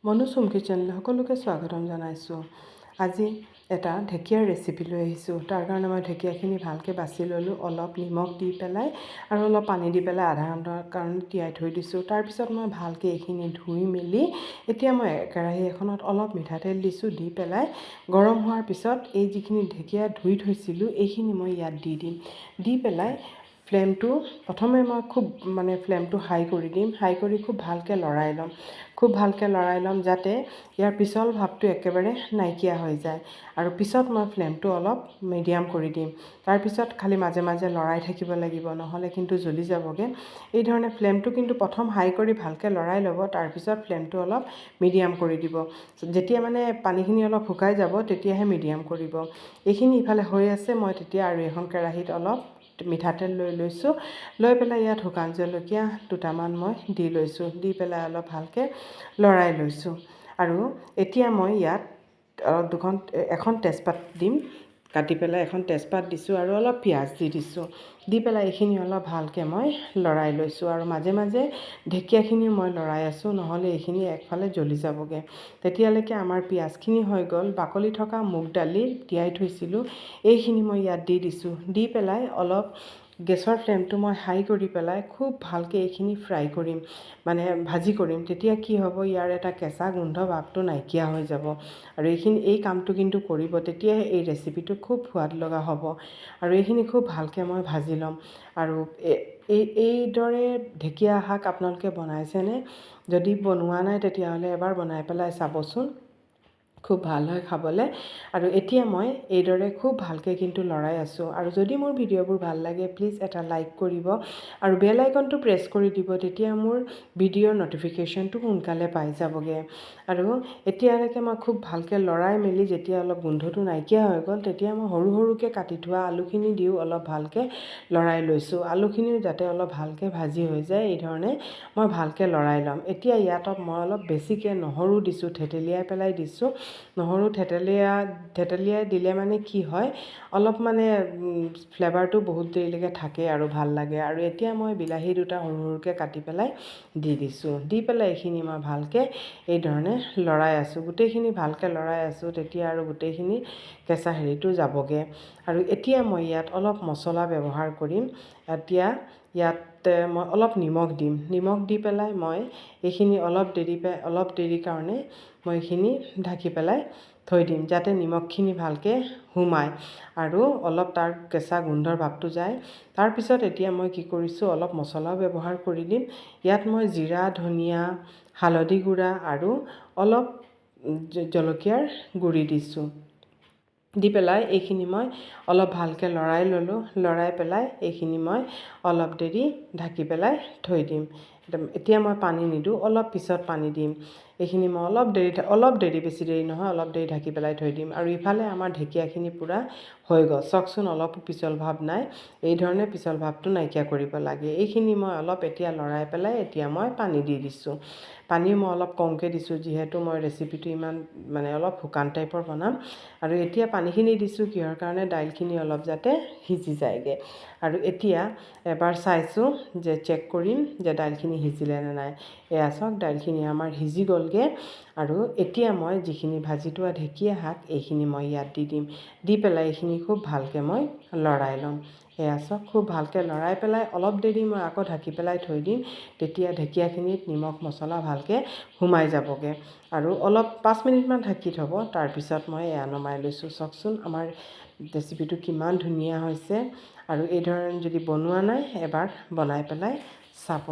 মনু চুমকি channel সকলোকে স্বাগতম জনাইছোঁ। আজি এটা ঢেকীয়াৰ ৰেচিপি লৈ আহিছোঁ। তাৰ কাৰণে মই ঢেকীয়াখিনি ভালকৈ বাছি ল'লোঁ, অলপ নিমখ দি পেলাই আৰু অলপ পানী দি পেলাই আধা ঘণ্টাৰ কাৰণে তিয়াই থৈ দিছোঁ। তাৰপিছত মই ভালকৈ এইখিনি ধুই মেলি এতিয়া মই কেৰাহী এখনত অলপ মিঠাতেল দিছোঁ, দি পেলাই গৰম হোৱাৰ পিছত এই যিখিনি ঢেকীয়া ধুই থৈছিলোঁ এইখিনি মই ইয়াত দি দিম। দি পেলাই ফ্লেমটো প্ৰথমে মই খুব ফ্লেমটো হাই কৰি দিম। হাই কৰি খুব ভালকৈ লৰাই ল'ম। যাতে ইয়াৰ পিছল ভাৱটো একেবাৰে নাইকিয়া হৈ যায়। আৰু পিছত মই ফ্লেমটো অলপ মিডিয়াম কৰি দিম। তাৰপিছত খালি মাজে মাজে লৰাই থাকিব লাগিব, নহ'লে কিন্তু জ্বলি যাবগৈ। এই ধৰণে ফ্লেমটো কিন্তু প্ৰথম হাই কৰি ভালকৈ লৰাই ল'ব, তাৰপিছত ফ্লেমটো অলপ মিডিয়াম কৰি দিব। যেতিয়া পানীখিনি অলপ শুকাই যাব তেতিয়াহে মিডিয়াম কৰিব। এইখিনি ইফালে হৈ আছে, মই তেতিয়া আৰু এখন কেৰাহীত অলপ মিঠাতেল লৈ লৈছোঁ। লৈ পেলাই ইয়াত শুকান জলকীয়া দুটামান মই দি লৈছোঁ। দি পেলাই অলপ ভালকৈ লৰাই লৈছোঁ। আৰু এতিয়া মই ইয়াত এখন তেজপাত দিম। কাটি পেলাই এখন তেজপাত দিছোঁ আৰু অলপ পিঁয়াজ দি দিছোঁ। দি পেলাই এইখিনি অলপ ভালকৈ মই লৰাই লৈছোঁ। আৰু মাজে মাজে ঢেকীয়াখিনিও মই লৰাই আছোঁ, নহ'লে এইখিনি একফালে জ্বলি যাবগৈ। তেতিয়ালৈকে আমাৰ পিঁয়াজখিনি হৈ গ'ল। বাকলি থকা মুগ দালি তিয়াই থৈছিলোঁ, এইখিনি মই ইয়াত দি দিছোঁ। দি পেলাই অলপ গেছৰ ফ্লেমটো মই হাই কৰি পেলাই খুব ভালকৈ এইখিনি ফ্ৰাই কৰিম, ভাজি কৰিম। তেতিয়া কি হ'ব, ইয়াৰ এটা কেঁচা গোন্ধ ভাৱটো নাইকিয়া হৈ যাব। আৰু এই কামটো কিন্তু কৰিব, তেতিয়াহে এই ৰেচিপিটো খুব সোৱাদ লগা হ'ব। আৰু এইখিনি খুব ভালকৈ মই ভাজি ল'ম। আৰু এইদৰে ঢেকীয়া শাক আপোনালোকে বনাইছেনে? যদি বনোৱা নাই তেতিয়াহ'লে এবাৰ বনাই পেলাই চাবচোন, খুব ভাল হয় খাবলৈ। আৰু এতিয়া মই এইদৰে খুব ভালকৈ কিন্তু লৰাই আছোঁ। আৰু যদি মোৰ ভিডিঅ'বোৰ ভাল লাগে প্লিজ এটা লাইক কৰিব আৰু বেল আইকনটো প্ৰেছ কৰি দিব, তেতিয়া মোৰ ভিডিঅ'ৰ নটিফিকেশ্যনটো সোনকালে পাই যাবগৈ। আৰু এতিয়ালৈকে মই খুব ভালকৈ লৰাই মেলি যেতিয়া অলপ গোন্ধটো নাইকিয়া হৈ গ'ল, তেতিয়া মই সৰু সৰুকৈ কাটি থোৱা আলুখিনি দিও অলপ ভালকৈ লৰাই লৈছোঁ। আলুখিনিও যাতে অলপ ভালকৈ ভাজি হৈ যায়, এই ধৰণে মই ভালকৈ লৰাই ল'ম। এতিয়া ইয়াত মই অলপ বেছিকৈ নহৰু দিছোঁ, থেতেলিয়াই পেলাই দিছোঁ। নহৰু থেতেলিয়াই দিলে কি হয়, অলপ ফ্লেভাৰটো বহুত দেৰিলৈকে থাকে আৰু ভাল লাগে। আৰু এতিয়া মই বিলাহী দুটা সৰু সৰুকৈ কাটি পেলাই দি দিছোঁ। দি পেলাই এইখিনি মই ভালকৈ এই ধৰণে লৰাই আছোঁ। গোটেইখিনি ভালকৈ লৰাই আছোঁ, তেতিয়া আৰু গোটেইখিনি কেঁচা হেৰিটো যাবগৈ। আৰু এতিয়া মই ইয়াত অলপ মছলা ব্যৱহাৰ কৰিম। ইয়াত মই অলপ নিমখ দিম। নিমখ দি পেলাই মই এইখিনি অলপ দেৰি কাৰণে মই এইখিনি ঢাকি পেলাই থৈ দিম, যাতে নিমখখিনি ভালকৈ সোমায় আৰু অলপ তাৰ কেঁচা গোন্ধৰ ভাৱটো যায়। তাৰপিছত এতিয়া মই কি কৰিছোঁ, অলপ মছলাও ব্যৱহাৰ কৰি দিম। ইয়াত মই জিৰা, ধনিয়া, হালধি গুড়া আৰু অলপ জলকীয়াৰ গুড়ি দিছোঁ। দি পেলাই এইখিনি মই অলপ ভালকৈ লৰাই ল'লোঁ। লৰাই পেলাই এইখিনি মই অলপ দেৰি ঢাকি পেলাই থৈ দিম। এতিয়া মই পানী নিদিওঁ, অলপ পিছত পানী দিম। এইখিনি মই অলপ দেৰি বেছি দেৰি নহয়, অলপ দেৰি ঢাকি পেলাই থৈ দিম। আৰু ইফালে আমাৰ ঢেকীয়াখিনি পূৰা হৈ গ'ল। চাওকচোন, অলপো পিছল ভাৱ নাই। এই ধৰণে পিছল ভাৱটো নাইকিয়া কৰিব লাগে। এইখিনি মই অলপ এতিয়া লৰাই পেলাই এতিয়া মই পানী দি দিছোঁ। পানী মই অলপ কমকৈ দিছোঁ, যিহেতু মই ৰেচিপিটো ইমান অলপ শুকান টাইপৰ বনাম। আৰু এতিয়া পানীখিনি দিছোঁ কিহৰ কাৰণে, দাইলখিনি অলপ যাতে সিজি যায়গৈ। আৰু এতিয়া এবাৰ চাইছোঁ যে চেক কৰিম যে দাইলখিনি সিজিলে নে নাই। এয়া চাওক, দাইলখিনি আমাৰ সিজি গ'লগৈ। আৰু এতিয়া মই যিখিনি ভাজি থোৱা ঢেকীয়া শাক এইখিনি মই ইয়াত দি দিম। দি পেলাই এইখিনি খুব ভালকৈ মই লৰাই ল'ম। এয়া চাওক, খুব ভালকৈ লৰাই পেলাই অলপ দেৰি মই আকৌ ঢাকি পেলাই থৈ দিম। তেতিয়া ঢেকীয়াখিনিত নিমখ মছলা ভালকৈ সোমাই যাবগৈ। আৰু অলপ 5 মিনিটমান ঢাকি থ'ব। তাৰপিছত মই এয়া নমাই লৈছোঁ। চাওকচোন, আমাৰ ৰেচিপিটো কিমান ধুনীয়া হৈছে। আৰু এই ধৰণে যদি বনোৱা নাই এবাৰ বনাই পেলাই চাব।